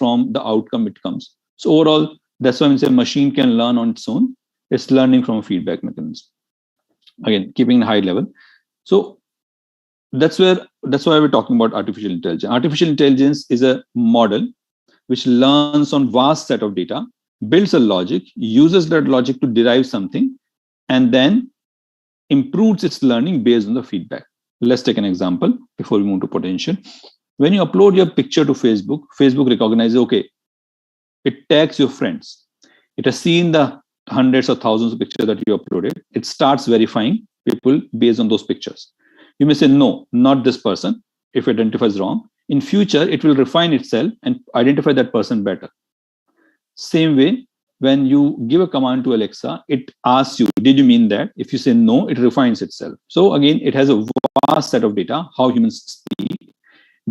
from the outcome it comes. So overall, that's why we say machine can learn on its own. It's learning from a feedback mechanism. Again, keeping it high level. So that's why we're talking about artificial intelligence. Artificial intelligence is a model which learns on vast set of data, builds a logic, uses that logic to derive something, and then improves its learning based on the feedback. Let's take an example before we move to potential. When you upload your picture to Facebook, Facebook recognizes, okay, it tags your friends. It has seen the hundreds or thousands of pictures that you uploaded. It starts verifying people based on those pictures. You may say, no, not this person, if it identifies wrong. In future, it will refine itself and identify that person better. Same way, when you give a command to Alexa, it asks you, did you mean that? If you say no, it refines itself. So again, it has a vast set of data, how humans speak.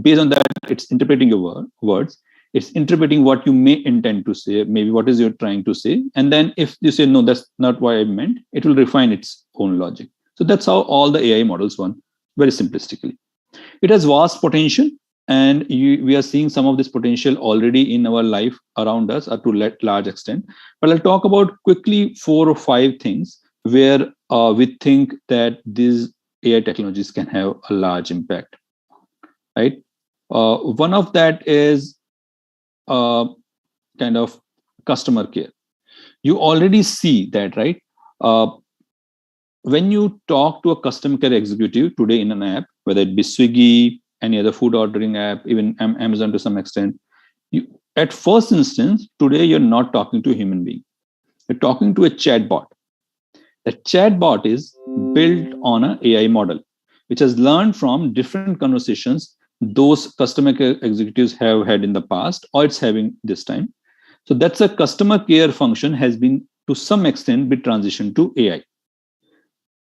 Based on that, it's interpreting your words. It's interpreting what you may intend to say, maybe what is you're trying to say. And then if you say, no, that's not what I meant, it will refine its own logic. So that's how all the AI models run, very simplistically. It has vast potential, and we are seeing some of this potential already in our life around us, to a large extent. But I'll talk about quickly 4 or 5 things where we think that these AI technologies can have a large impact. Right? One of that is kind of customer care. You already see that, right? When you talk to a customer care executive today in an app, whether it be Swiggy, any other food ordering app, even Amazon to some extent, at first instance, today you're not talking to a human being. You're talking to a chatbot. The chatbot is built on an AI model, which has learned from different conversations those customer care executives have had in the past, or it's having this time. So that's a customer care function has been, to some extent, been transitioned to AI.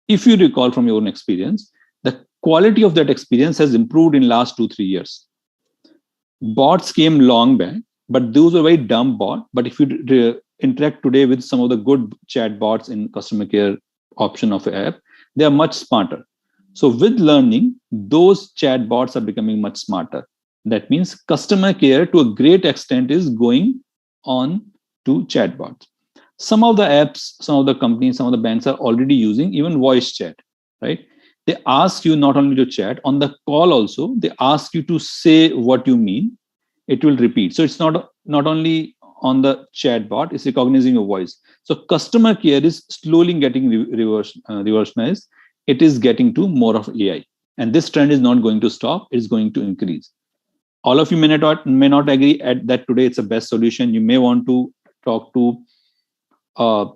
If you recall from your own experience, the quality of that experience has improved in last 2-3 years. Bots came long back, but those were very dumb bots. But if you interact today with some of the good chat bots in customer care option of an app, they are much smarter. So with learning, those chat bots are becoming much smarter. That means customer care to a great extent is going on to chatbots. Some of the apps, some of the companies, some of the banks are already using even voice chat, right? They ask you not only to chat, on the call also, they ask you to say what you mean. It will repeat. So it's not only on the chat bot, it's recognizing your voice. So customer care is slowly getting revolutionized. It is getting to more of AI. And this trend is not going to stop. It's going to increase. All of you may not agree at that today it's the best solution. You may want to talk to a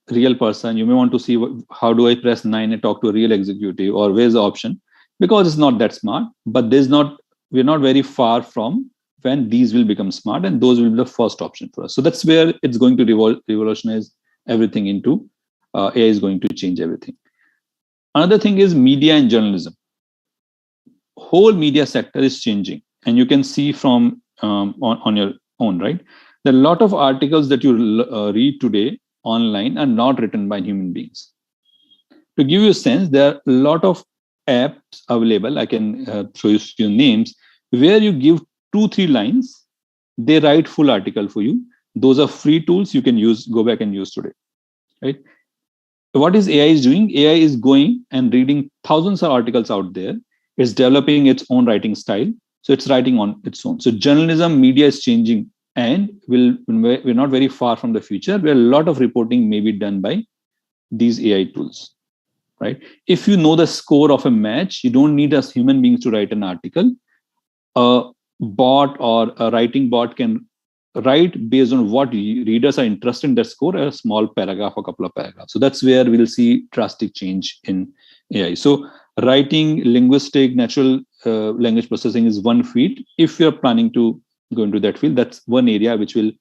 real person. You may want to see how do I press 9 and talk to a real executive, or where's the option, because it's not that smart. But we're not very far from when these will become smart, and those will be the first option for us. So that's where it's going to revolutionize everything into AI is going to change everything. Another thing is media and journalism. Whole media sector is changing, and you can see from on your own, right? There are a lot of articles that you read today online are not written by human beings. To give you a sense, there are a lot of apps available. I can show you a few names where you give 2-3 lines, they write full article for you. Those are free tools you can use, go back and use today, right? What is AI is doing? AI is going and reading thousands of articles out there. It's developing its own writing style. So it's writing on its own. So journalism, media is changing, and we're not very far from the future where a lot of reporting may be done by these AI tools, right? If you know the score of a match, you don't need us human beings to write an article. A bot or a writing bot can write based on what readers are interested in that score, a small paragraph, a couple of paragraphs. So that's where we'll see drastic change in AI. So writing, linguistic, natural language processing is one field. If you're planning to go into that field, that's one area which will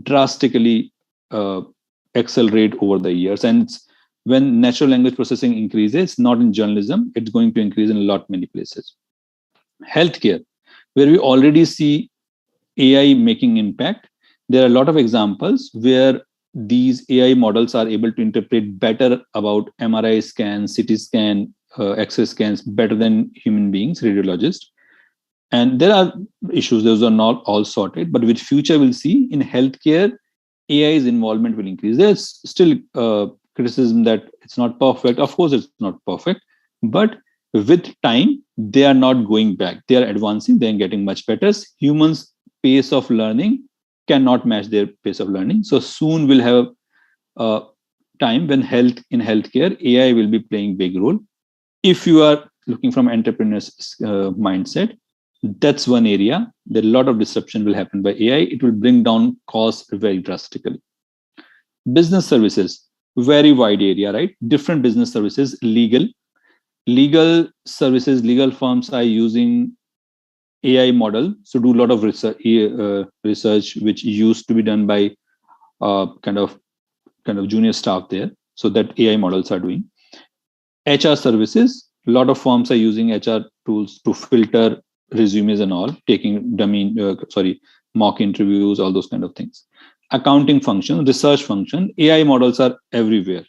drastically accelerate over the years. And when natural language processing increases, not in journalism, it's going to increase in many places. Healthcare, where we already see AI making impact. There are a lot of examples where these AI models are able to interpret better about MRI scans, CT scan, X-ray scans better than human beings, radiologists. And there are issues; those are not all sorted. But with future, we'll see in healthcare, AI's involvement will increase. There's still criticism that it's not perfect. Of course, it's not perfect, but with time, they are not going back. They are advancing. They are getting much better. Humans' pace of learning cannot match their pace of learning. So soon we'll have a time when healthcare, AI will be playing big role. If you are looking from entrepreneur's mindset, that's one area. That a lot of disruption will happen by AI. It will bring down costs very drastically. Business services, very wide area, right? Different business services, legal services, legal firms are using AI model to do a lot of research which used to be done by kind of junior staff there. So that AI models are doing. HR services, a lot of firms are using HR tools to filter resumes and all, taking mock interviews, all those kind of things. Accounting function, research function, AI models are everywhere.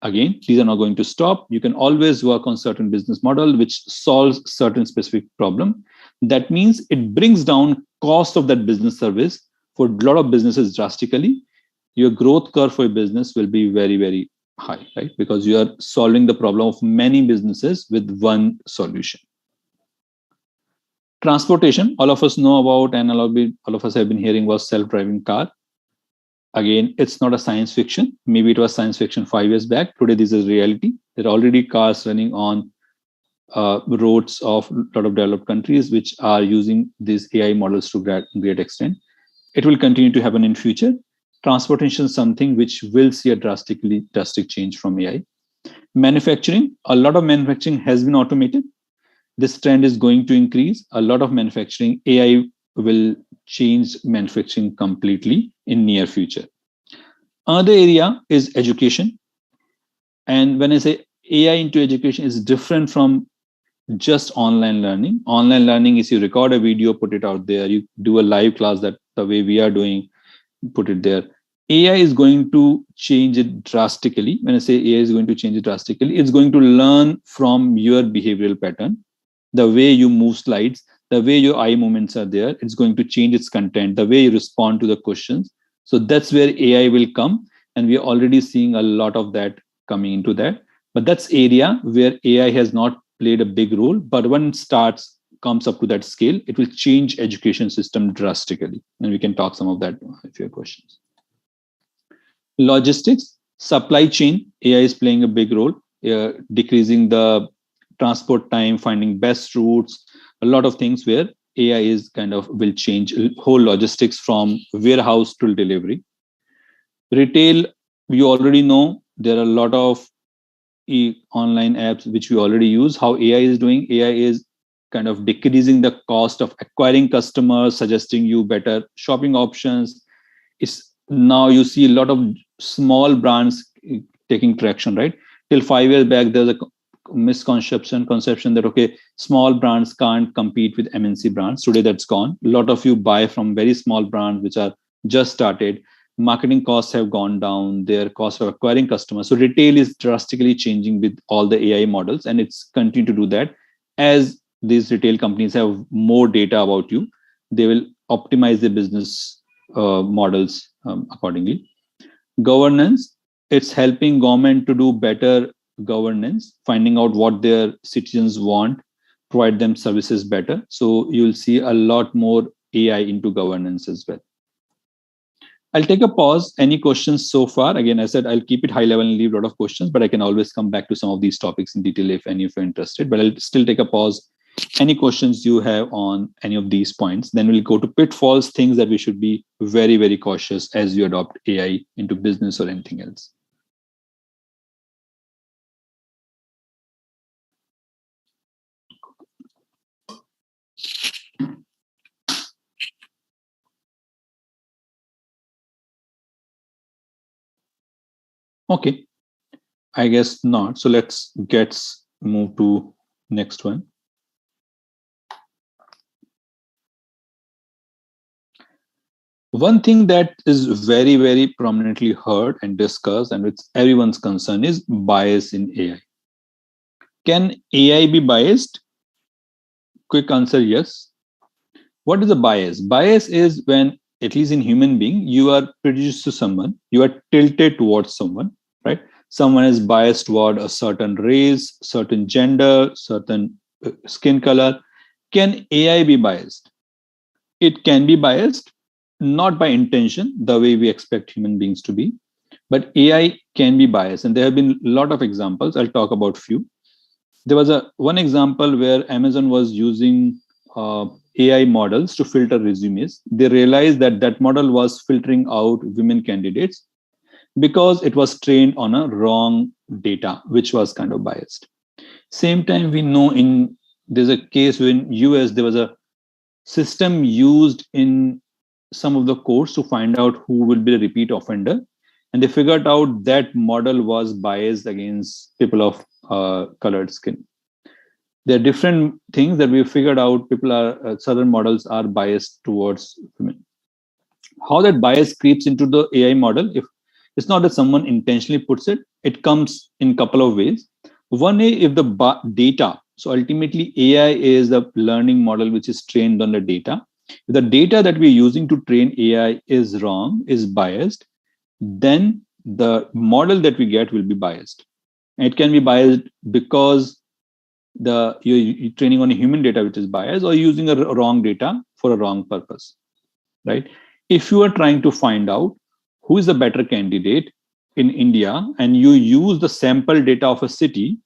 Again, these are not going to stop. You can always work on certain business model which solves certain specific problem. That means it brings down cost of that business service for a lot of businesses drastically. Your growth curve for your business will be very, very high, right? Because you are solving the problem of many businesses with one solution. Transportation, all of us know about, and all of us have been hearing was self-driving car. Again, it's not a science fiction. Maybe it was science fiction 5 years back. Today, this is reality. There are already cars running on roads of a lot of developed countries, which are using these AI models to great extent. It will continue to happen in future. Transportation is something which will see a drastic change from AI. Manufacturing, a lot of manufacturing has been automated. This trend is going to increase. A lot of manufacturing, AI will change manufacturing completely in near future. Another area is education. And when I say AI into education is different from just online learning. Online learning is you record a video, put it out there, you do a live class that the way we are doing, put it there. AI is going to change it drastically. When I say AI is going to change it drastically, it's going to learn from your behavioral pattern, the way you move slides, the way your eye movements are there. It's going to change its content, the way you respond to the questions. So that's where AI will come. And we are already seeing a lot of that coming into that. But that's area where AI has not played a big role. But when it comes up to that scale, it will change education system drastically. And we can talk some of that if you have questions. Logistics, supply chain, AI is playing a big role, decreasing the transport time, finding best routes, a lot of things where AI is will change whole logistics from warehouse to delivery. Retail, we already know there are a lot of online apps which we already use. How AI is doing, AI is decreasing the cost of acquiring customers, suggesting you better shopping options. It's now you see a lot of small brands taking traction, right? Till 5 years back, there's a conception that okay, small brands can't compete with MNC brands. Today that's gone. A lot of you buy from very small brands which are just started. Marketing costs have gone down, their cost of acquiring customers. So retail is drastically changing with all the AI models, and it's continue to do that. As these retail companies have more data about you, they will optimize their business models accordingly. Governance, it's helping government to do better governance, finding out what their citizens want, provide them services better. So you'll see a lot more AI into governance as well. I'll take a pause. Any questions so far? Again, I said I'll keep it high level and leave a lot of questions, but I can always come back to some of these topics in detail if any of you are interested. But I'll still take a pause. Any questions you have on any of these points? Then we'll go to pitfalls, things that we should be very, very cautious as you adopt AI into business or anything else. Okay, I guess not. So let's move to next one. One thing that is very, very prominently heard and discussed, and it's everyone's concern, is bias in AI. Can AI be biased? Quick answer, yes. What is a bias? Bias is when, at least in human being, you are prejudiced to someone, you are tilted towards someone, right? Someone is biased toward a certain race, certain gender, certain skin color. Can AI be biased? It can be biased, not by intention, the way we expect human beings to be, but AI can be biased. And there have been a lot of examples. I'll talk about few. There was a one example where Amazon was using AI models to filter resumes. They realized that that model was filtering out women candidates because it was trained on a wrong data, which was kind of biased. Same time, we know in there's a case in US there was a system used in some of the courts to find out who will be the repeat offender, and they figured out that model was biased against people of colored skin. There are different things that we figured out. People are certain models are biased towards women. How that bias creeps into the AI model, if it's not that someone intentionally puts it, it comes in a couple of ways. One is if the data, so ultimately AI is the learning model which is trained on the data. If the data that we're using to train AI is wrong, is biased, then the model that we get will be biased. And it can be biased because you're training on a human data which is biased, or using a wrong data for a wrong purpose, right? If you are trying to find out who is the better candidate in India, and you use the sample data of a city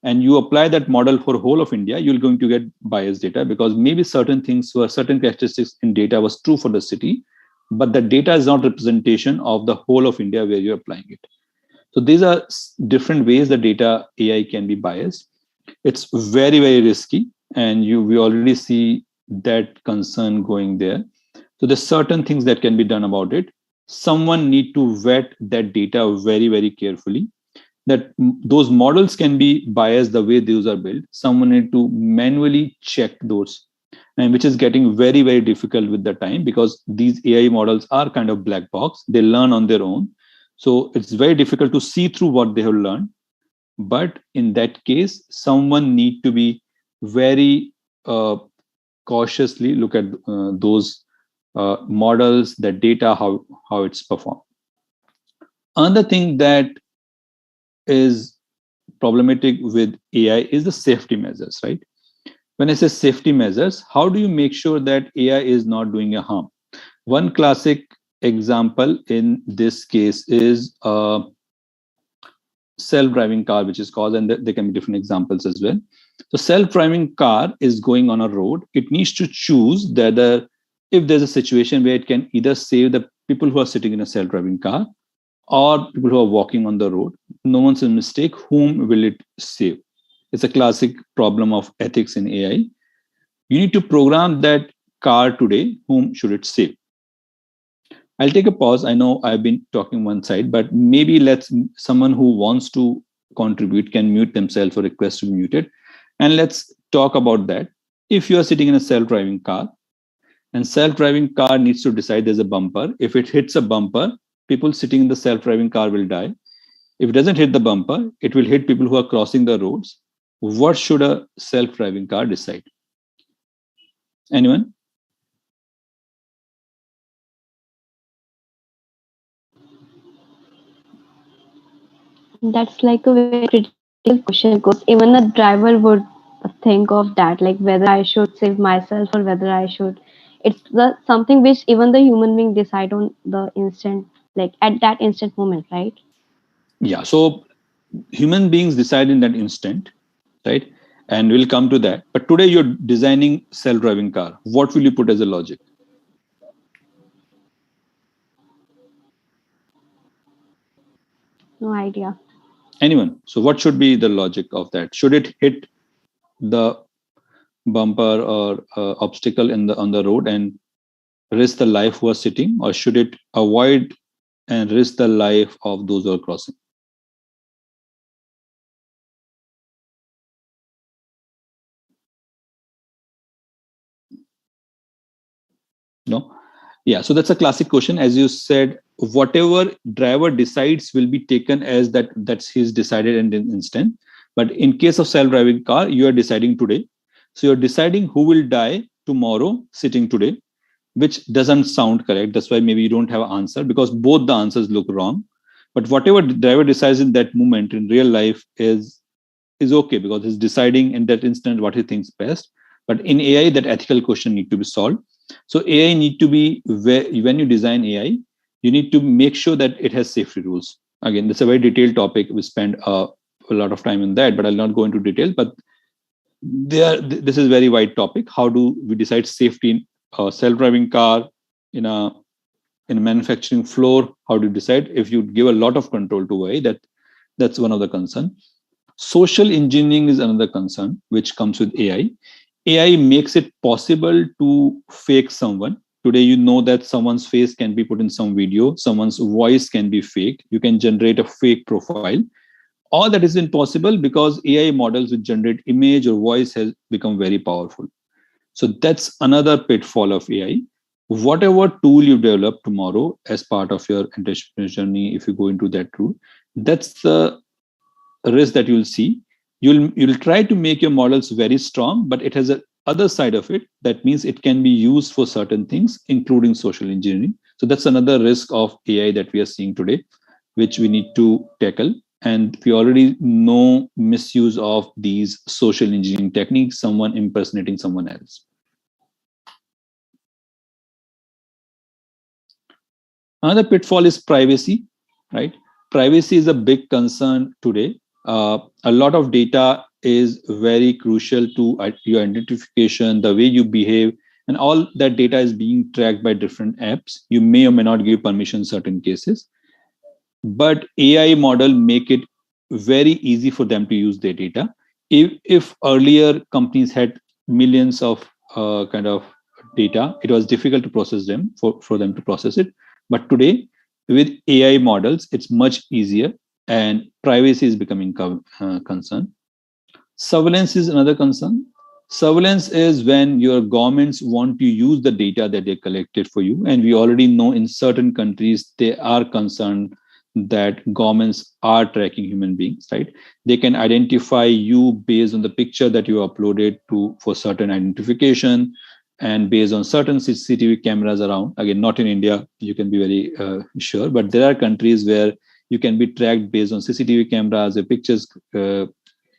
and you apply that model for whole of India, you're going to get biased data, because maybe certain things were, certain characteristics in data was true for the city, but the data is not representation of the whole of India where you're applying it. So these are different ways the data AI can be biased. It's very, very risky, and we already see that concern going there. So there's certain things that can be done about it. Someone need to vet that data very, very carefully. That those models can be biased the way those are built. Someone need to manually check those, and which is getting very, very difficult with the time, because these AI models are kind of black box. They learn on their own. So it's very difficult to see through what they have learned. But in that case, someone need to be very cautiously look at those models, the data, how it's performed. Another thing that is problematic with AI is the safety measures, right? When I say safety measures, how do you make sure that AI is not doing a harm? One classic example in this case is self-driving car, which is caused, and there can be different examples as well. So self-driving car is going on a road. It needs to choose that if there's a situation where it can either save the people who are sitting in a self-driving car or people who are walking on the road. No one's a mistake. Whom will it save? It's a classic problem of ethics in AI. You need to program that car today. Whom should it save? I'll take a pause. I know I've been talking one side, but maybe someone who wants to contribute can mute themselves or request to be muted. And let's talk about that. If you are sitting in a self-driving car, and self-driving car needs to decide there's a bumper. If it hits a bumper, people sitting in the self-driving car will die. If it doesn't hit the bumper, it will hit people who are crossing the roads. What should a self-driving car decide? Anyone? That's like a very critical question, because even a driver would think of that, like whether I should save myself or whether I should. It's something which even the human being decide on the instant, like at that instant moment, right? Yeah. So human beings decide in that instant, right? And we'll come to that. But today you're designing self-driving car. What will you put as a logic? No idea. Anyone? So what should be the logic of that? Should it hit the bumper or obstacle on the road and risk the life who are sitting, or should it avoid and risk the life of those who are crossing? No. Yeah, so that's a classic question. As you said, whatever driver decides will be taken as that's his decided in an instant. But in case of self-driving car, you are deciding today. So you're deciding who will die tomorrow sitting today, which doesn't sound correct. That's why maybe you don't have an answer, because both the answers look wrong. But whatever the driver decides in that moment in real life is okay, because he's deciding in that instant what he thinks best. But in AI, that ethical question need to be solved. So AI need to be, when you design AI, you need to make sure that it has safety rules. Again, that's a very detailed topic. We spend a lot of time in that, but I'll not go into detail. But this is very wide topic. How do we decide safety in a self-driving car, in a manufacturing floor? How do you decide? If you give a lot of control to AI, that's one of the concern. Social engineering is another concern which comes with AI. AI makes it possible to fake someone. Today, you know that someone's face can be put in some video, someone's voice can be faked. You can generate a fake profile. All that is impossible because AI models which generate image or voice has become very powerful. So that's another pitfall of AI. Whatever tool you develop tomorrow as part of your entrepreneurship journey, if you go into that route, that's the risk that you'll see. You'll try to make your models very strong, but it has a other side of it. That means it can be used for certain things, including social engineering. So that's another risk of AI that we are seeing today, which we need to tackle. And we already know misuse of these social engineering techniques, someone impersonating someone else. Another pitfall is privacy, right? Privacy is a big concern today. A lot of data is very crucial to your identification, the way you behave, and all that data is being tracked by different apps. You may or may not give permission in certain cases, but AI model make it very easy for them to use their data. If earlier companies had millions of kind of data, it was difficult to process them for them to process it. But today, with AI models, it's much easier, and privacy is becoming concern. Surveillance is another concern. Surveillance is when your governments want to use the data that they collected for you. And we already know in certain countries, they are concerned that governments are tracking human beings, right? They can identify you based on the picture that you uploaded for certain identification, and based on certain CCTV cameras around. Again, not in India, you can be very sure, but there are countries where you can be tracked based on CCTV cameras, the pictures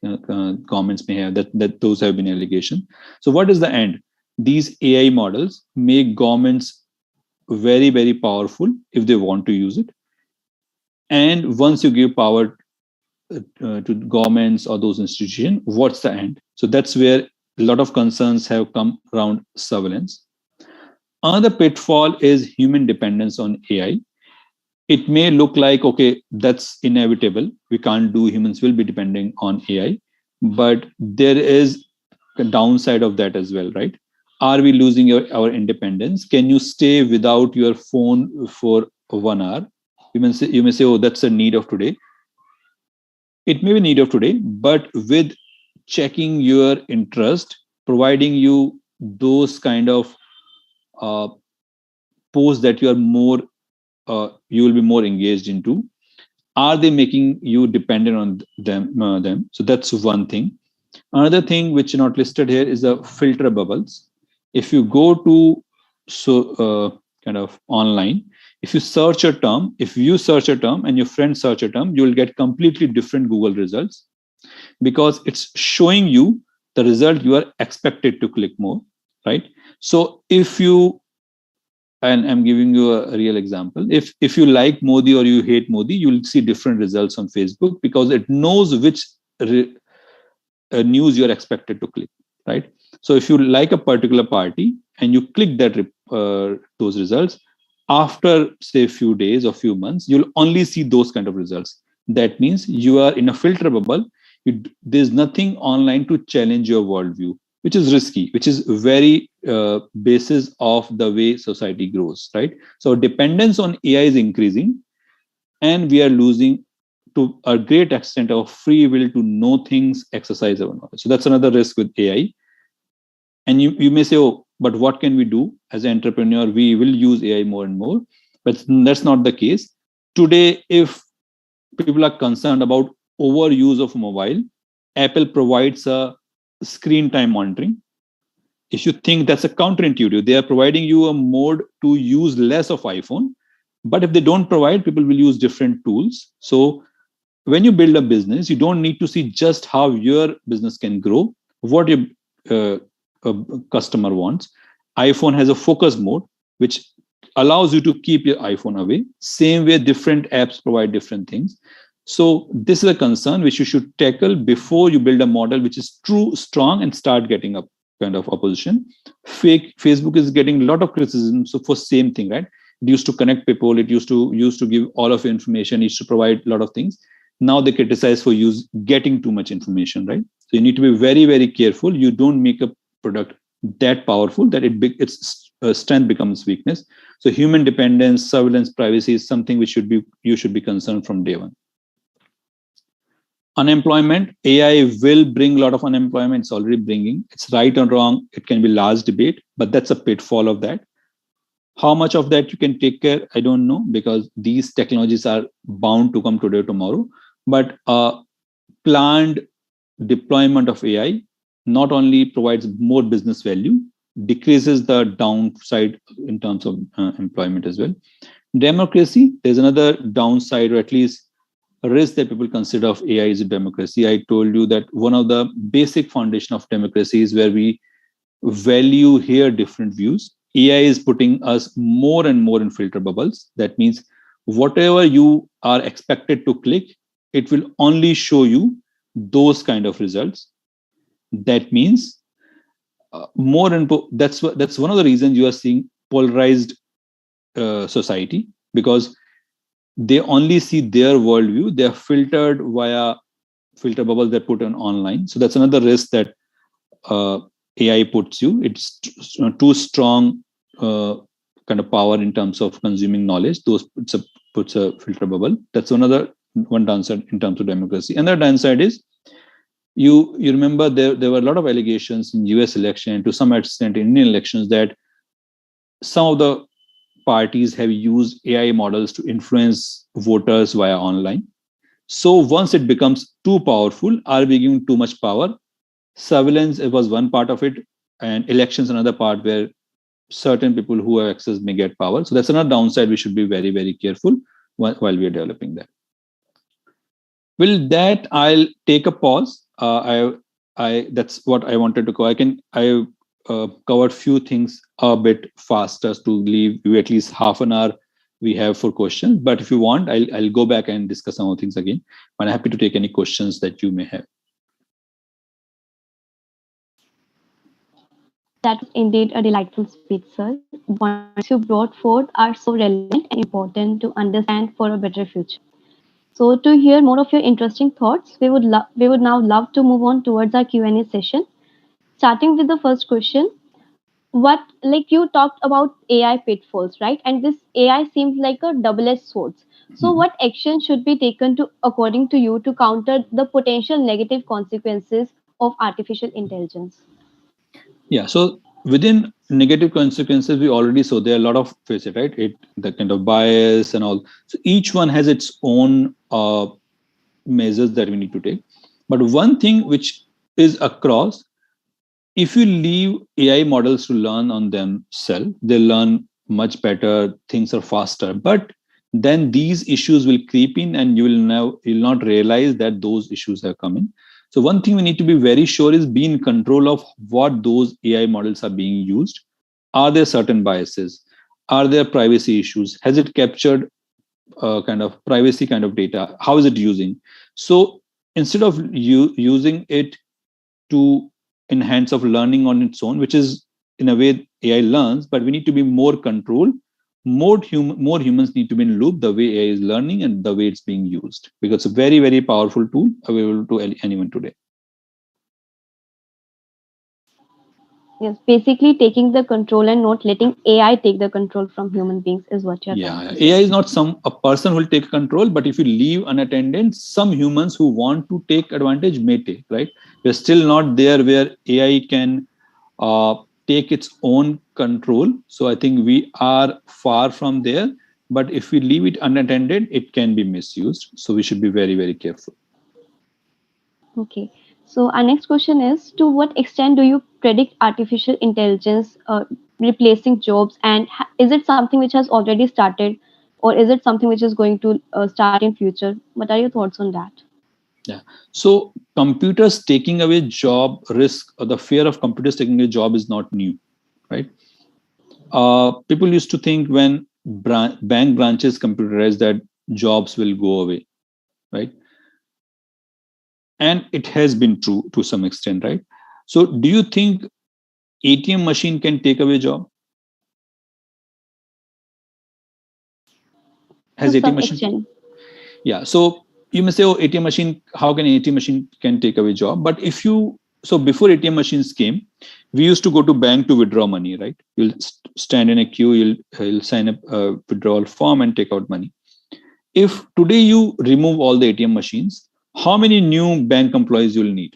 governments may have, that those have been allegation. So what is the end? These AI models make governments very, very powerful if they want to use it. And once you give power to governments or those institutions, what's the end? So that's where a lot of concerns have come around surveillance. Another pitfall is human dependence on AI. It may look like, okay, that's inevitable. We can't do, humans will be depending on AI. But there is a downside of that as well, right? Are we losing our independence? Can you stay without your phone for 1 hour? You may say, oh, that's a need of today. It may be need of today, but with checking your interest, providing you those kind of posts that you are more, you will be more engaged into. Are they making you dependent on them? So that's one thing. Another thing which is not listed here is the filter bubbles. If you go to kind of online, if you search a term, if you search a term and your friend search a term, you will get completely different Google results, because it's showing you the result you are expected to click more, right? So if you, and I'm giving you a real example, if you like Modi or you hate Modi, you'll see different results on Facebook, because it knows which news you're expected to click, right? So if you like a particular party and you click that those results, after say a few days or few months, you'll only see those kind of results. That means you are in a filter bubble. There's nothing online to challenge your worldview, which is risky, which is very basis of the way society grows, right? So dependence on AI is increasing, and we are losing to a great extent our free will to know things, exercise our knowledge. So that's another risk with AI. And you may say, oh, but what can we do as an entrepreneur? We will use AI more and more, but that's not the case. Today, if people are concerned about overuse of mobile, Apple provides a screen time monitoring. if you think that's a counterintuitive, they are providing you a mode to use less of iPhone, but if they don't provide, people will use different tools. So when you build a business, you don't need to see just how your business can grow, what your uh, customer wants. iPhone has a focus mode, which allows you to keep your iPhone away. Same way, different apps provide different things. So this is a concern which you should tackle before you build a model which is true, strong, and start getting a kind of opposition. Facebook is getting a lot of criticism. So for same thing, right? It used to connect people. It used to give all of information. It used to provide a lot of things. Now they criticize for getting too much information, right? So you need to be very, very careful. You don't make a product that powerful that its strength becomes weakness. So human dependence, surveillance, privacy is something which you should be concerned from day one. Unemployment, AI will bring a lot of unemployment. It's already bringing. It's right or wrong. It can be large debate, but that's a pitfall of that. How much of that you can take care, I don't know, because these technologies are bound to come today or tomorrow. But planned deployment of AI not only provides more business value, decreases the downside in terms of employment as well. Democracy, there's another downside, or at least a risk that people consider of AI is democracy. I told you that one of the basic foundation of democracy is where we hear different views. AI is putting us more and more in filter bubbles. That means whatever you are expected to click, it will only show you those kind of results. That means that's one of the reasons you are seeing polarized society, because they only see their worldview. They are filtered via filter bubbles that put on online. So that's another risk that AI puts you. It's too strong kind of power in terms of consuming knowledge. Those puts a filter bubble. That's one downside in terms of democracy. Another downside is you remember there were a lot of allegations in US election and to some extent in Indian elections that some of the parties have used AI models to influence voters via online. So once it becomes too powerful, are we giving too much power? Surveillance, it was one part of it, and elections another part where certain people who have access may get power. So that's another downside. We should be very, very careful while we are developing that. With that, I'll take a pause. I that's what I wanted to cover. I covered few things a bit faster to leave you at least half an hour we have for questions. But if you want, I'll go back and discuss some of things again. But I'm happy to take any questions that you may have. That was indeed a delightful speech, sir. The points you brought forth are so relevant and important to understand for a better future. So, to hear more of your interesting thoughts, we would now love to move on towards our Q&A session. Starting with the first question, what like you talked about AI pitfalls, right? And this AI seems like a double-edged sword. So, what action should be taken to, according to you, to counter the potential negative consequences of artificial intelligence? Yeah. So within negative consequences, we already saw there are a lot of facets, right? The kind of bias and all. So each one has its own measures that we need to take. But one thing which is across, if you leave AI models to learn on themselves, they learn much better, things are faster. But then these issues will creep in and you'll not realize that those issues are coming. So one thing we need to be very sure is be in control of what those AI models are being used. Are there certain biases? Are there privacy issues? Has it captured kind of privacy kind of data? How is it using? So instead of using it to enhance of learning on its own, which is in a way AI learns, but we need to be more controlled. More humans need to be in loop the way AI is learning and the way it's being used, because it's a very, very powerful tool available to anyone today. Yes, basically taking the control and not letting AI take the control from human beings is what you're trying to say. AI is not a person who will take control, but if you leave unattended, some humans who want to take advantage may take, right? We're still not there where AI can take its own control. So I think we are far from there. But if we leave it unattended, it can be misused. So we should be very, very careful. Okay. So our next question is: to what extent do you predict artificial intelligence replacing jobs, and is it something which has already started, or is it something which is going to start in future? What are your thoughts on that? Yeah. So computers taking away job risk, or the fear of computers taking away job, is not new, right? People used to think when bank branches computerized that jobs will go away, right? And it has been true to some extent, right? So do you think ATM machine can take away job? To Has ATM some machine? extent. Yeah. So you may say, oh, ATM machine, how can ATM machine can take away job? But if you, so before ATM machines came, we used to go to bank to withdraw money, right? You'll stand in a queue, you'll sign up a withdrawal form and take out money. If today you remove all the ATM machines, how many new bank employees you'll need?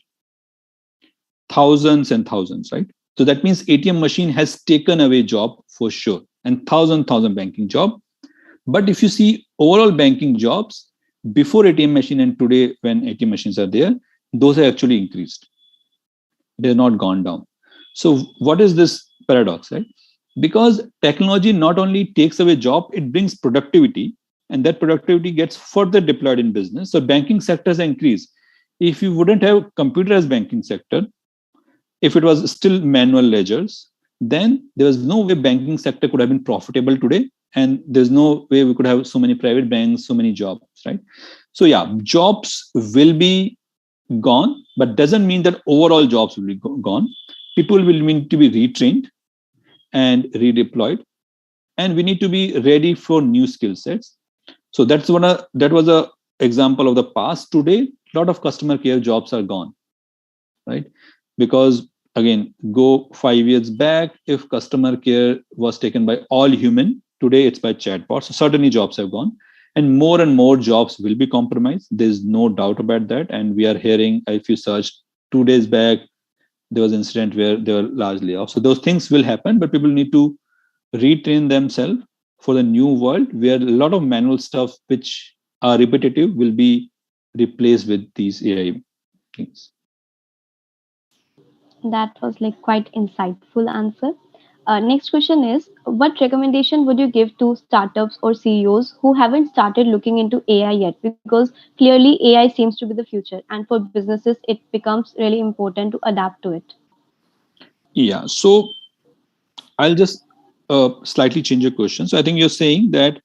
Thousands and thousands, right? So that means ATM machine has taken away job for sure, and thousand banking job. But if you see overall banking jobs before ATM machine and today when ATM machines are there, those have actually increased. They have not gone down. So what is this paradox, right? Because technology not only takes away job, it brings productivity, and that productivity gets further deployed in business. So banking sectors increase. If you wouldn't have computerized banking sector, if it was still manual ledgers, then there was no way banking sector could have been profitable today, and there's no way we could have so many private banks, so many jobs, right? So yeah, jobs will be gone, but doesn't mean that overall jobs will be gone. People will need to be retrained and redeployed, and we need to be ready for new skill sets. So that was a example of the past. Today a lot of customer care jobs are gone, right? Because again, go 5 years back, if customer care was taken by all human, today it's by chatbots. So certainly jobs have gone, and more jobs will be compromised. There's no doubt about that. And we are hearing, if you search 2 days back, there was an incident where there were large layoffs. So those things will happen, but people need to retrain themselves for the new world where a lot of manual stuff which are repetitive will be replaced with these AI things. That was like quite insightful answer. Next question is: what recommendation would you give to startups or CEOs who haven't started looking into AI yet? Because clearly AI seems to be the future, and for businesses, it becomes really important to adapt to it. Yeah. So I'll just slightly change your question. So I think you're saying that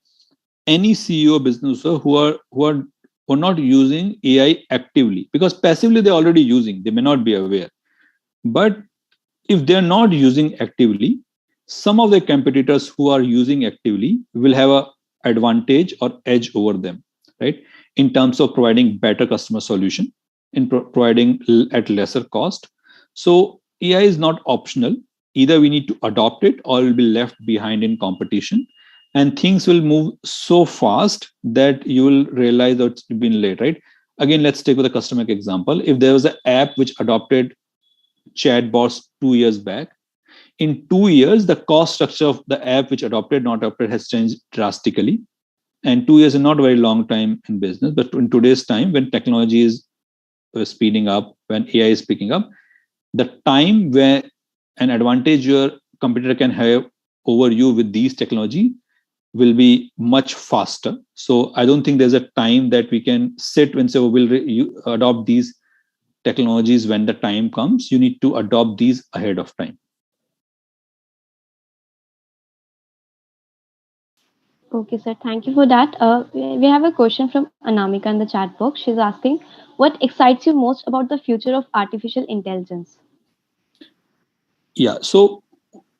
any CEO or business who are not using AI actively, because passively they're already using, they may not be aware. But if they're not using actively, some of the competitors who are using actively will have a advantage or edge over them, right? In terms of providing better customer solution, in providing at lesser cost. So AI is not optional. Either we need to adopt it or will be left behind in competition. And things will move so fast that you will realize that it's been late, right? Again, let's take with a customer example. If there was an app which adopted chatbots 2 years back, in 2 years, the cost structure of the app which adopted, not adopted, has changed drastically. And 2 years is not a very long time in business, but in today's time, when technology is speeding up, when AI is picking up, the time where an advantage your competitor can have over you with these technology will be much faster. So I don't think there's a time that we can sit and say, oh, you adopt these technologies when the time comes. You need to adopt these ahead of time. Okay, sir. Thank you for that. We have a question from Anamika in the chat box. She's asking, what excites you most about the future of artificial intelligence? Yeah. So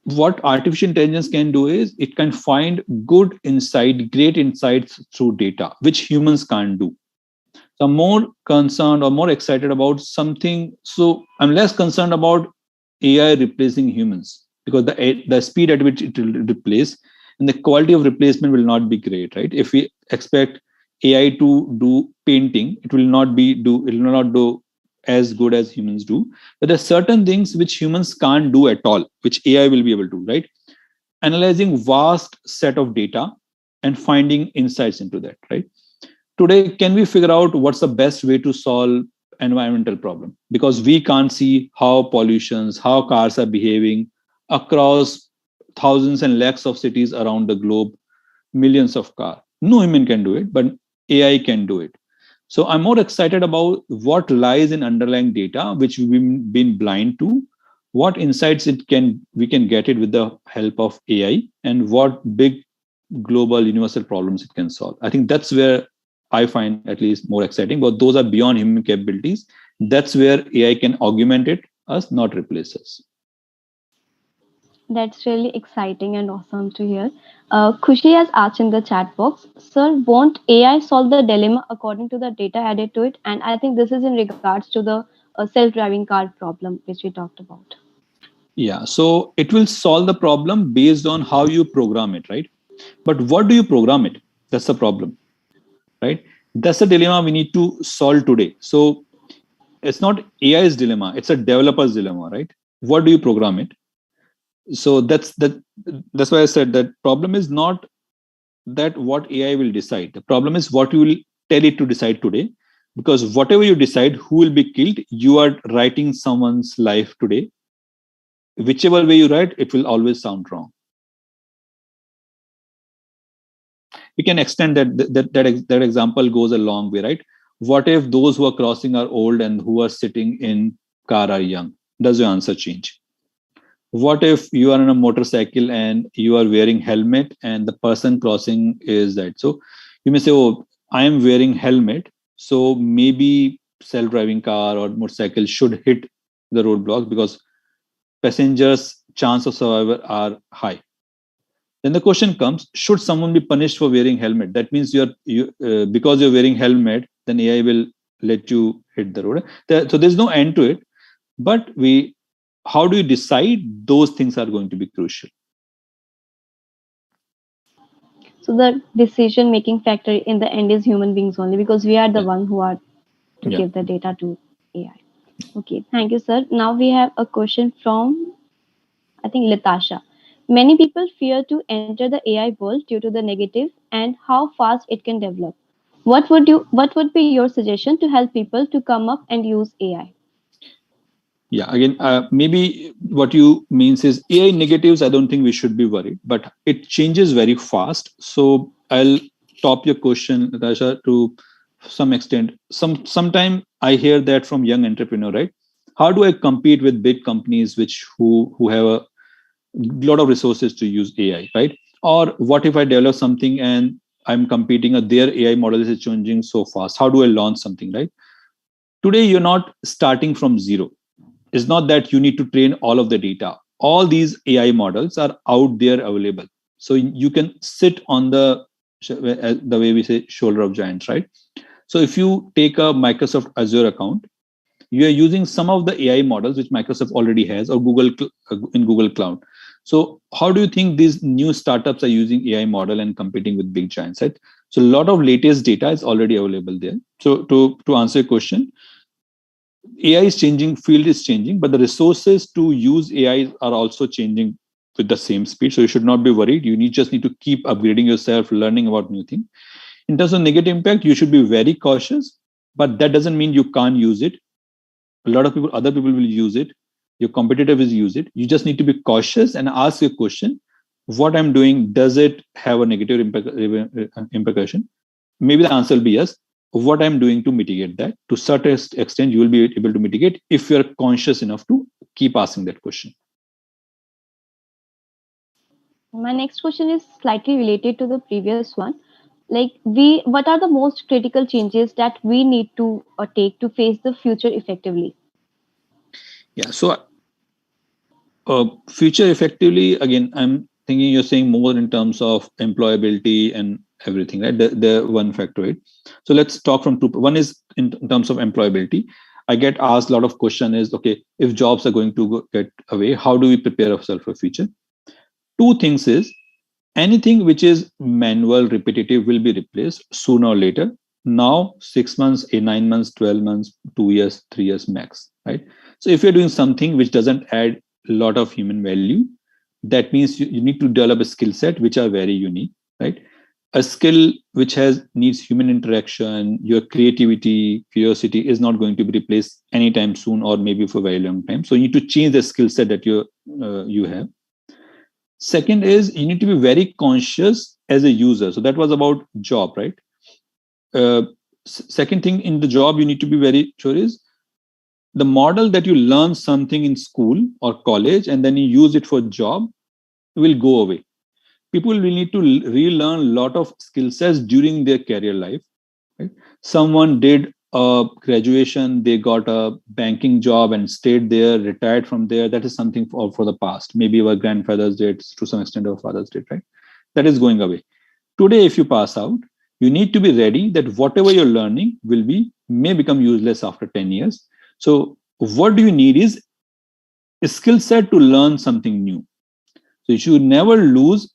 what artificial intelligence can do is it can find good insight, great insights through data, which humans can't do. So I'm more concerned or more excited about something. So I'm less concerned about AI replacing humans, because the speed at which it will replace and the quality of replacement will not be great, right? If we expect AI to do painting, it will not do as good as humans do. But there are certain things which humans can't do at all, which AI will be able to, right? Analyzing vast set of data and finding insights into that, right? Today, can we figure out what's the best way to solve environmental problem, because we can't see how pollutions, how cars are behaving across thousands and lakhs of cities around the globe, millions of cars. No human can do it, but AI can do it. So I'm more excited about what lies in underlying data, which we've been blind to, what insights we can get it with the help of AI, and what big global universal problems it can solve. I think that's where I find at least more exciting, but those are beyond human capabilities. That's where AI can augment it us, not replace us. That's really exciting and awesome to hear. Khushi has asked in the chat box, Sir, won't AI solve the dilemma according to the data added to it? And I think this is in regards to the self driving car problem, which we talked about. Yeah, so it will solve the problem based on how you program it, right? But what do you program it? That's the problem, right? That's the dilemma we need to solve today. So it's not AI's dilemma, it's a developer's dilemma, right? What do you program it? So that's why I said that problem is not that what AI will decide. The problem is what you will tell it to decide today. Because whatever you decide, who will be killed, you are writing someone's life today. Whichever way you write, it will always sound wrong. We can extend that example goes a long way, right? What if those who are crossing are old and who are sitting in car are young? Does your answer change? What if you are on a motorcycle and you are wearing helmet and the person crossing is that? So you may say, oh, I am wearing helmet, so maybe self-driving car or motorcycle should hit the roadblocks because passengers chance of survival are high. Then the question comes, should someone be punished for wearing helmet? That means because you're wearing helmet, then AI will let you hit the road. So there's no end to it. But how do you decide those things are going to be crucial? So the decision making factor in the end is human beings only, because we are the Yeah. one who are to Yeah. give the data to AI. Okay, thank you, sir. Now we have a question from, I think, Latasha. Many people fear to enter the AI world due to the negative and how fast it can develop. What would be your suggestion to help people to come up and use AI? Yeah, again, maybe what you means is AI negatives. I don't think we should be worried, but it changes very fast. So I'll top your question, Natasha, to some extent. Sometime I hear that from young entrepreneur, right? How do I compete with big companies who have a lot of resources to use AI, right? Or what if I develop something and I'm competing, their AI model is changing so fast? How do I launch something, right? Today, you're not starting from zero. It's not that you need to train all of the data. All these AI models are out there available. So you can sit on the way we say shoulder of giants, right? So if you take a Microsoft Azure account, you are using some of the AI models which Microsoft already has, or in Google Cloud. So how do you think these new startups are using AI model and competing with big giants, right? So a lot of latest data is already available there. So to answer your question, AI is changing, field is changing, but the resources to use AI are also changing with the same speed. So you should not be worried. Just need to keep upgrading yourself, learning about new things. In terms of negative impact, you should be very cautious, but that doesn't mean you can't use it. A lot of other people will use it. Your competitor will use it. You just need to be cautious and ask your question: what I'm doing, does it have a negative implication? Maybe the answer will be yes. What I'm doing to mitigate that, to certain extent, you will be able to mitigate if you're conscious enough to keep asking that question. My next question is slightly related to the previous one. Like, what are the most critical changes that we need to take to face the future effectively? Yeah. So future effectively, again, I'm thinking you're saying more in terms of employability and everything, right? The one factor, right? So let's talk from two. One is in terms of employability. I get asked a lot of question is, okay, if jobs are going to get away, how do we prepare ourselves for future? Two things is, anything which is manual, repetitive will be replaced sooner or later. Now, 6 months, 9 months, 12 months, 2 years, 3 years max, right? So if you're doing something which doesn't add a lot of human value, that means you need to develop a skill set which are very unique, right? A skill which has needs human interaction, your creativity, curiosity is not going to be replaced anytime soon, or maybe for a very long time. So you need to change the skill set that you have. Second is you need to be very conscious as a user. So that was about job, right? uh, Second thing in the job you need to be very sure is the model that you learn something in school or college and then you use it for job will go away. People will need to relearn a lot of skill sets during their career life, right? Someone did a graduation, they got a banking job and stayed there, retired from there. That is something for the past. Maybe our grandfathers did, to some extent our fathers did, right? That is going away. Today, if you pass out, you need to be ready that whatever you're learning may become useless after 10 years. So what do you need is a skill set to learn something new. So you should never lose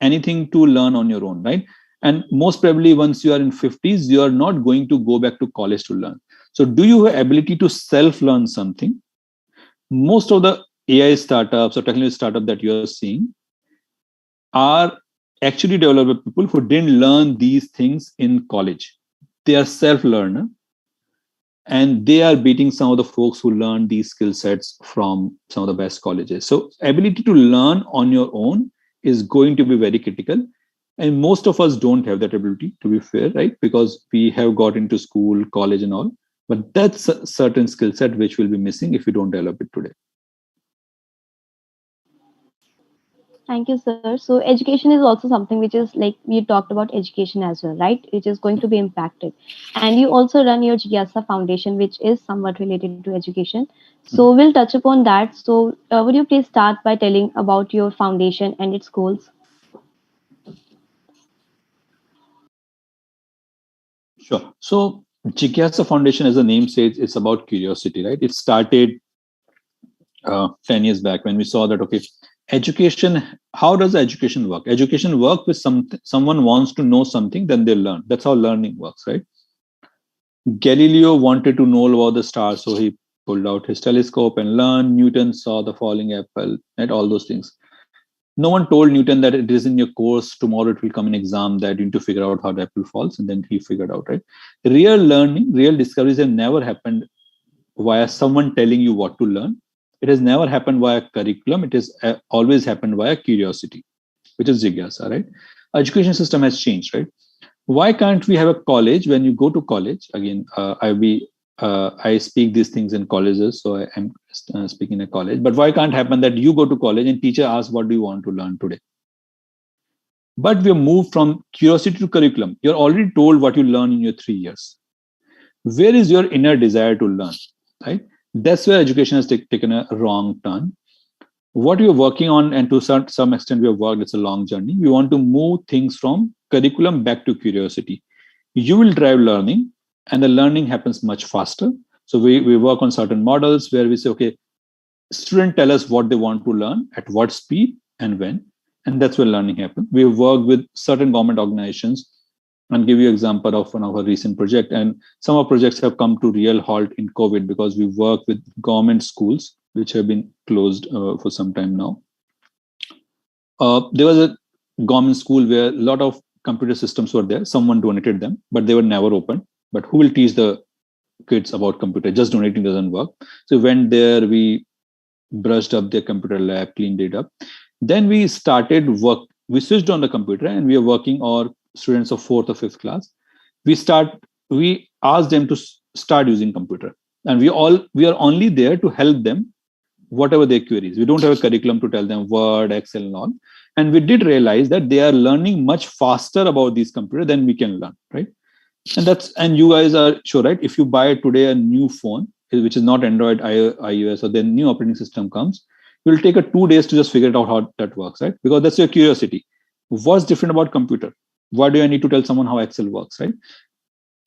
anything to learn on your own, right? And most probably once you are in 50s, you are not going to go back to college to learn. So do you have ability to self-learn something? Most of the AI startups or technology startups that you are seeing are actually developed by people who didn't learn these things in college. They are self-learner, and they are beating some of the folks who learn these skill sets from some of the best colleges. So ability to learn on your own is going to be very critical. And most of us don't have that ability, to be fair, right? Because we have got into school, college and all. But that's a certain skill set which will be missing if you don't develop it today. Thank you, sir. So education is also something which is like we talked about education as well, right? Which is going to be impacted. And you also run your Jigyasa Foundation, which is somewhat related to education. So we'll touch upon that. So would you please start by telling about your foundation and its goals? Sure. So Jigyasa Foundation, as the name says, it's about curiosity, right? It started 10 years back when we saw that, okay, education, how does education work? Education work with someone wants to know something, then they learn. That's how learning works, right? Galileo wanted to know about the stars, so he pulled out his telescope and learned. Newton saw the falling apple, and all those things. No one told Newton that it is in your course, tomorrow it will come an exam that you need to figure out how the apple falls, and then he figured out, right? Real learning, real discoveries have never happened via someone telling you what to learn. It has never happened via curriculum. It has always happened via curiosity, which is jigyasa, right? Education system has changed, right? Why can't we have a college? When you go to college, again, I speak these things in colleges, so I am speaking in a college. But why can't happen that you go to college and teacher asks, what do you want to learn today? But we have moved from curiosity to curriculum. You're already told what you learn in your 3 years. Where is your inner desire to learn, right? That's where education has taken a wrong turn. What you're working on, and to some extent we have worked, it's a long journey. We want to move things from curriculum back to curiosity. You will drive learning, and the learning happens much faster. So we work on certain models where we say, okay, students tell us what they want to learn, at what speed and when, and that's where learning happens. We work with certain government organizations, and give you an example of one of our recent project. And some of our projects have come to real halt in COVID because we work with government schools which have been closed for some time now. There was a government school where a lot of computer systems were there. Someone donated them, but they were never opened. But who will teach the kids about computer? Just donating doesn't work. So we went there, we brushed up their computer lab, cleaned it up. Then we started work. We switched on the computer, and we are working our students of fourth or fifth class. We asked them to start using computer, and we are only there to help them whatever their queries. We don't have a curriculum to tell them Word, Excel, and all. And we did realize that they are learning much faster about these computers than we can learn, right? And you guys are sure, right? If you buy today a new phone, which is not Android, iOS, or then new operating system comes, it will take 2 days to just figure it out how that works, right? Because that's your curiosity. What's different about computer? Why do I need to tell someone how Excel works, right?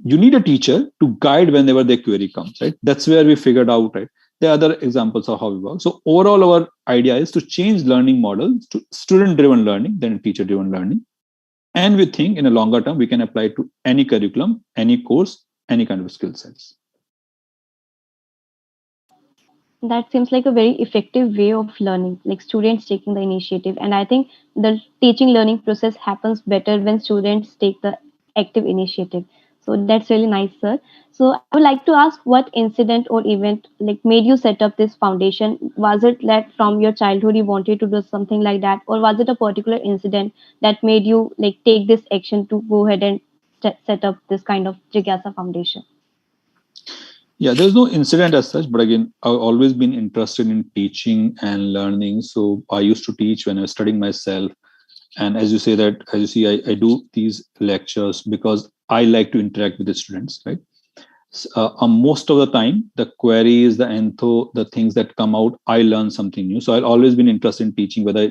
You need a teacher to guide whenever their query comes, right? That's where we figured out, right? There are other examples of how we work. So overall, our idea is to change learning models to student-driven learning, then teacher-driven learning. And we think in a longer term, we can apply it to any curriculum, any course, any kind of skill sets. That seems like a very effective way of learning, like students taking the initiative. And I think the teaching learning process happens better when students take the active initiative. So that's really nice, sir. So I would like to ask, what incident or event like made you set up this foundation? Was it that from your childhood you wanted to do something like that, or was it a particular incident that made you like take this action to go ahead and set up this kind of Jigyasa Foundation? Yeah, there's no incident as such, but again, I've always been interested in teaching and learning. So I used to teach when I was studying myself. And as you say that, as you see, I do these lectures because I like to interact with the students, right? Most of the time, the queries, the entho, the things that come out, I learn something new. So I've always been interested in teaching, whether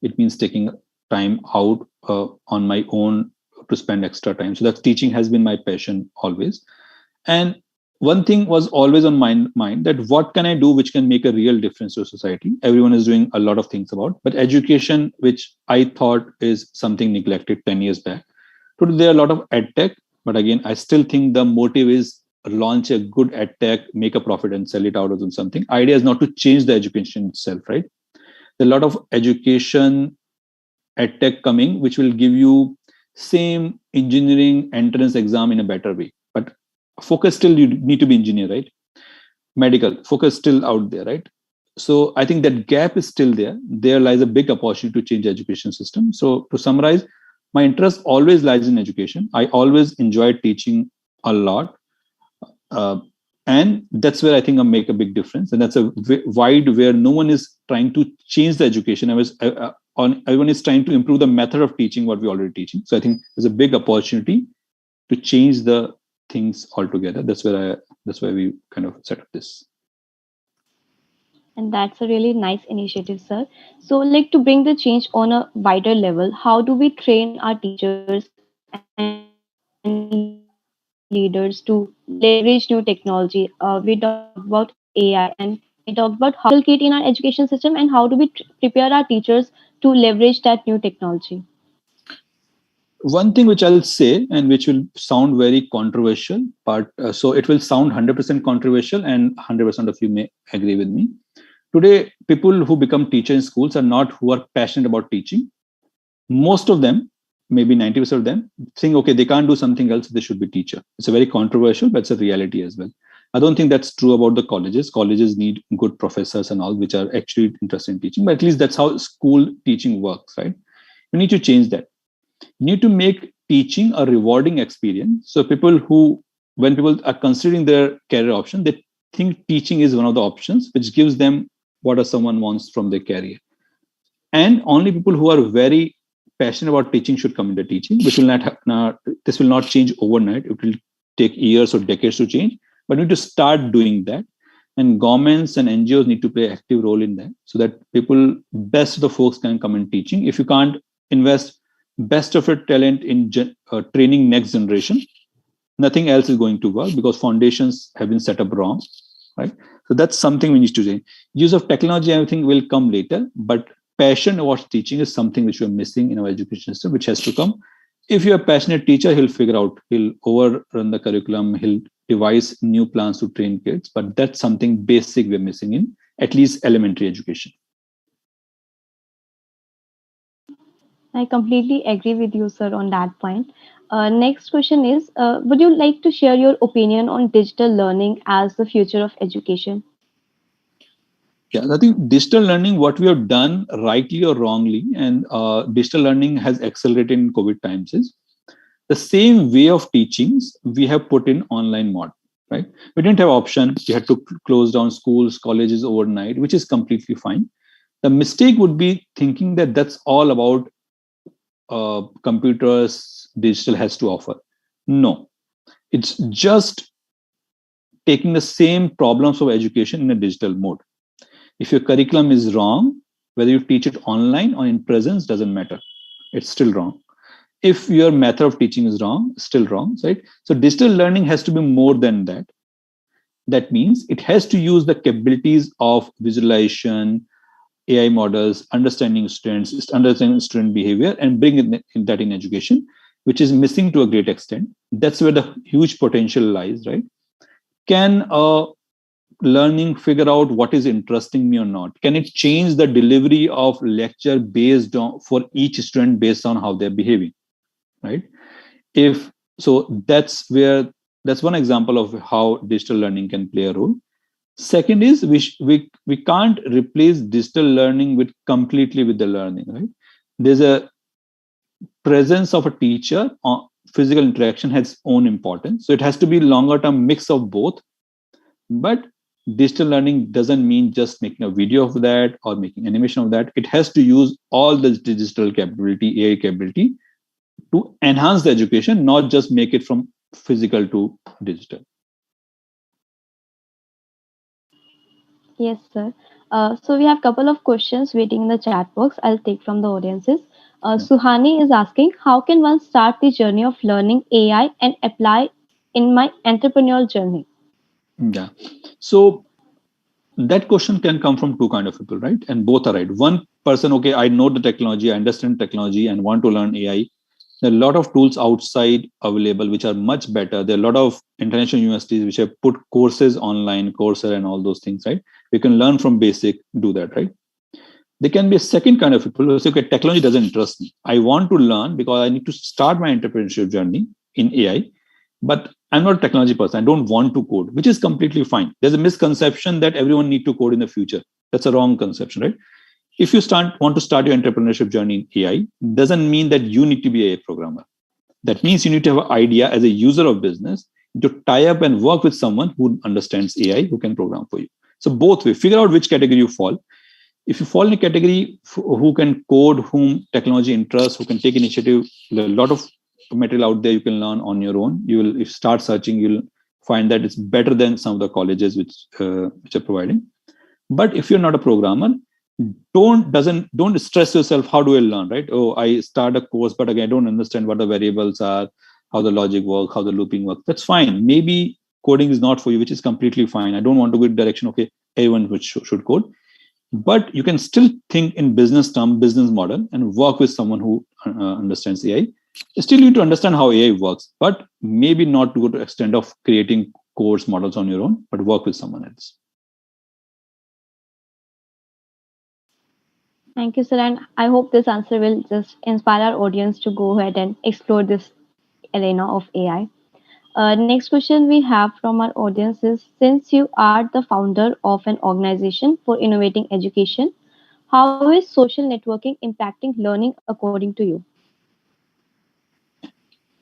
it means taking time out on my own to spend extra time. So that teaching has been my passion always. And one thing was always on my mind, that what can I do which can make a real difference to society? Everyone is doing a lot of things about, but education, which I thought is something neglected 10 years back. Today, there are a lot of ed tech, but again, I still think the motive is launch a good ed tech, make a profit and sell it out or something. Idea is not to change the education itself, right? There are a lot of education ed tech coming, which will give you same engineering entrance exam in a better way. But focus still, you need to be engineer, right? Medical focus still out there, right? So I think that gap is still there. There lies a big opportunity to change the education system. So to summarize, my interest always lies in education. I always enjoy teaching a lot. Uh, and that's where I think I make a big difference. And that's a wide where no one is trying to change the education. Everyone is trying to improve the method of teaching what we're already teaching. So I think there's a big opportunity to change the things altogether. That's why we kind of set up this. And that's a really nice initiative, sir. So, like to bring the change on a wider level, how do we train our teachers and leaders to leverage new technology? We talked about AI and we talked about how to use the toolkit in our education system, and how do we prepare our teachers to leverage that new technology? One thing which I'll say, and which will sound very controversial, but so it will sound 100% controversial, and 100% of you may agree with me. Today, people who become teachers in schools are not who are passionate about teaching. Most of them, maybe 90% of them, think, okay, they can't do something else, they should be teacher. It's a very controversial, but it's a reality as well. I don't think that's true about the colleges. Colleges need good professors and all, which are actually interested in teaching, but at least that's how school teaching works, right? You need to change that. You need to make teaching a rewarding experience. So when people are considering their career option, they think teaching is one of the options, which gives them what someone wants from their career. And only people who are very passionate about teaching should come into teaching, which will this will not change overnight. It will take years or decades to change, but we need to start doing that. And governments and NGOs need to play an active role in that, so that people, best of the folks, can come in teaching. If you can't invest best of your talent in training next generation, nothing else is going to work, because foundations have been set up wrong, right? So that's something we need to change. Use of technology, I think, will come later, but passion about teaching is something which we're missing in our education system, which has to come. If you're a passionate teacher, he'll overrun the curriculum, he'll devise new plans to train kids, but that's something basic we're missing in at least elementary education. I completely agree with you, sir, on that point. Next question is, would you like to share your opinion on digital learning as the future of education? Yeah, I think digital learning, what we have done rightly or wrongly, and digital learning has accelerated in COVID times, is the same way of teachings we have put in online mode, right? We didn't have option. We had to close down schools, colleges overnight, which is completely fine. The mistake would be thinking that that's all about computers, digital has to offer. No, it's just taking the same problems of education in a digital mode. If your curriculum is wrong, whether you teach it online or in presence, doesn't matter. It's still wrong. If your method of teaching is wrong, still wrong, right? So digital learning has to be more than that. That means it has to use the capabilities of visualization, AI models, understanding students, understanding student behavior, and bring that in education, which is missing to a great extent. That's where the huge potential lies, right? Can learning figure out what is interesting me or not? Can it change the delivery of lecture based on for each student based on how they're behaving, right? If so, that's one example of how digital learning can play a role. Second is we can't replace digital learning with completely with the learning, right? There's a presence of a teacher on physical interaction has own importance. So it has to be longer term mix of both. But digital learning doesn't mean just making a video of that or making animation of that. It has to use all the digital capability, AI capability to enhance the education, not just make it from physical to digital. Yes, sir. So we have a couple of questions waiting in the chat box. I'll take from the audiences. Yeah. Suhani is asking, how can one start the journey of learning AI and apply in my entrepreneurial journey? Yeah. So that question can come from two kind of people, right? And both are right. One person, okay, I know the technology, I understand technology and want to learn AI. There are a lot of tools outside available which are much better. There are a lot of international universities which have put courses online, Coursera and all those things, right? You can learn from basic, do that, right? There can be a second kind of people who say, okay, technology doesn't interest me. I want to learn because I need to start my entrepreneurship journey in AI, but I'm not a technology person. I don't want to code, which is completely fine. There's a misconception that everyone need to code in the future. That's a wrong conception, right? If you want to start your entrepreneurship journey in AI, doesn't mean that you need to be a programmer. That means you need to have an idea as a user of business to tie up and work with someone who understands AI, who can program for you. So both way, figure out which category you fall. If you fall in a category who can code, whom technology interests, who can take initiative, there are a lot of material out there you can learn on your own. You will, if you start searching, you'll find that it's better than some of the colleges which are providing. But if you're not a programmer, don't stress yourself. How do I learn, right? Oh, I start a course, but again, I don't understand what the variables are, how the logic works, how the looping works. That's fine. Maybe coding is not for you, which is completely fine. I don't want to go in direction. Okay, everyone should code, but you can still think in business term, business model, and work with someone who understands AI. You still need to understand how AI works, but maybe not to go to the extent of creating course models on your own, but work with someone else. Thank you, sir. And I hope this answer will just inspire our audience to go ahead and explore this arena of AI. Next question we have from our audience is, since you are the founder of an organization for innovating education, how is social networking impacting learning according to you?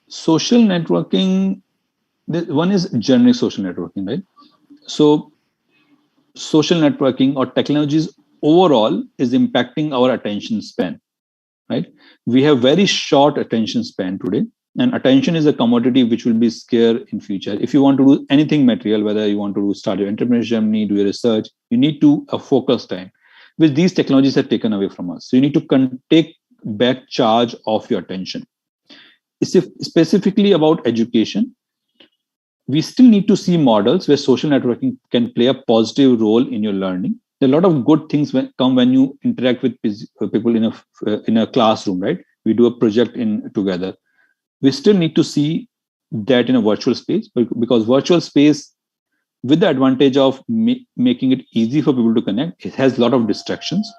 Social networking, one is generic social networking, right? So social networking or technologies overall is impacting our attention span, right? We have very short attention span today, and attention is a commodity which will be scarce in future. If you want to do anything material, whether you want to start your entrepreneurship journey, do your research, you need to a focus time, which these technologies have taken away from us. So you need to take back charge of your attention. Specifically about education, we still need to see models where social networking can play a positive role in your learning. There are a lot of good things come when you interact with people in a classroom, right? We do a project in together. We still need to see that in a virtual space, because virtual space, with the advantage of making it easy for people to connect, it has a lot of distractions.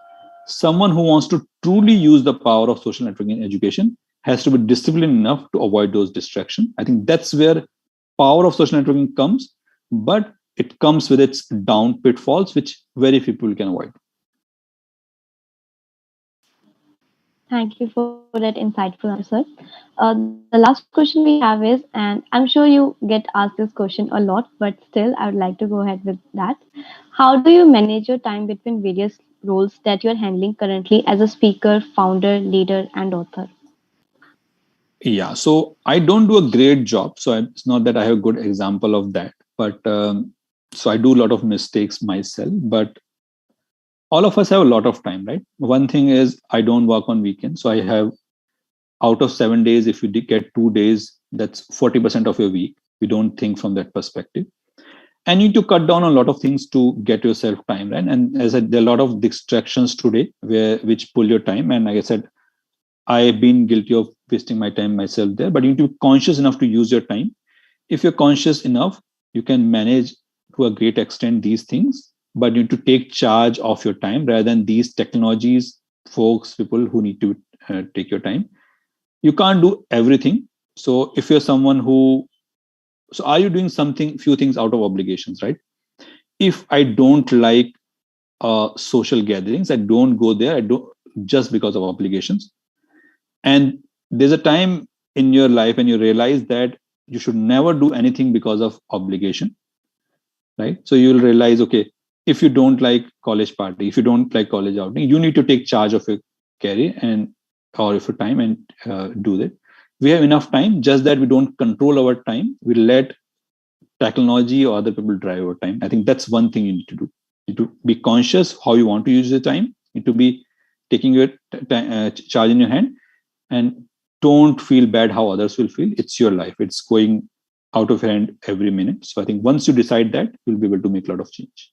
Someone who wants to truly use the power of social networking in education has to be disciplined enough to avoid those distractions. I think that's where power of social networking comes, but it comes with its down pitfalls, which very few people can avoid. Thank you for that insightful answer, sir. The last question we have is, and I'm sure you get asked this question a lot, but still, I would like to go ahead with that. How do you manage your time between various roles that you're handling currently as a speaker, founder, leader, and author? Yeah, so I don't do a great job. So it's not that I have a good example of that, but so I do a lot of mistakes myself. But all of us have a lot of time, right? One thing is I don't work on weekends, so I have out of 7 days, if you get 2 days, that's 40% of your week. We don't think from that perspective. And you need to cut down on a lot of things to get yourself time, right? And as I said, there are a lot of distractions today which pull your time. And like I said, I've been guilty of wasting my time myself there, but you need to be conscious enough to use your time. If you're conscious enough, you can manage to a great extent these things, but you need to take charge of your time rather than these technologies, folks, people who need to take your time. You can't do everything. So if you're someone who, so are you doing something, few things out of obligations, right? If I don't like social gatherings, I don't go there. I don't, just because of obligations. And there's a time in your life when you realize that you should never do anything because of obligation, right? So you'll realize, okay, if you don't like college party, if you don't like college outing, you need to take charge of your career and or of your time and do that. We have enough time, just that we don't control our time. We let technology or other people drive our time. I think that's one thing you need to do. You need to be conscious how you want to use your time. You need to be taking your charge in your hand, and don't feel bad how others will feel. It's your life. It's going out of hand every minute. So I think once you decide that, you'll be able to make a lot of change.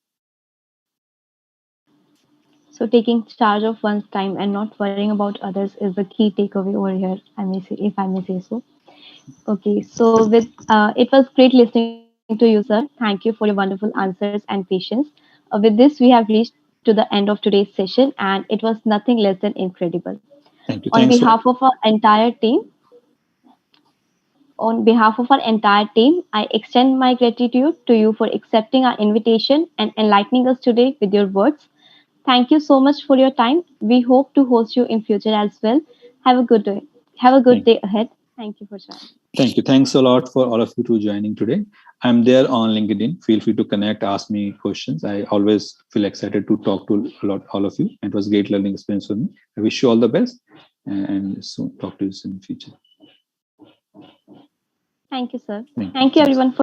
So taking charge of one's time and not worrying about others is the key takeaway over here, I may say, if I may say so. Okay, so with it was great listening to you, sir. Thank you for your wonderful answers and patience. With this, we have reached to the end of today's session, and it was nothing less than incredible. Thank you. On Thanks for behalf of our entire team, on behalf of our entire team, I extend my gratitude to you for accepting our invitation and enlightening us today with your words. Thank you so much for your time. We hope to host you in future as well. Have a good day. Have a good thank, day ahead. Thank you for joining. thank you. Thanks a lot for all of you to joining today. I'm there on LinkedIn. Feel free to connect, ask me questions. I always feel excited to talk to a lot all of you. It was a great learning experience for me. I wish you all the best, and soon talk to you in the future. Thank you, sir. Thank you. Thank you, Thanks. everyone, for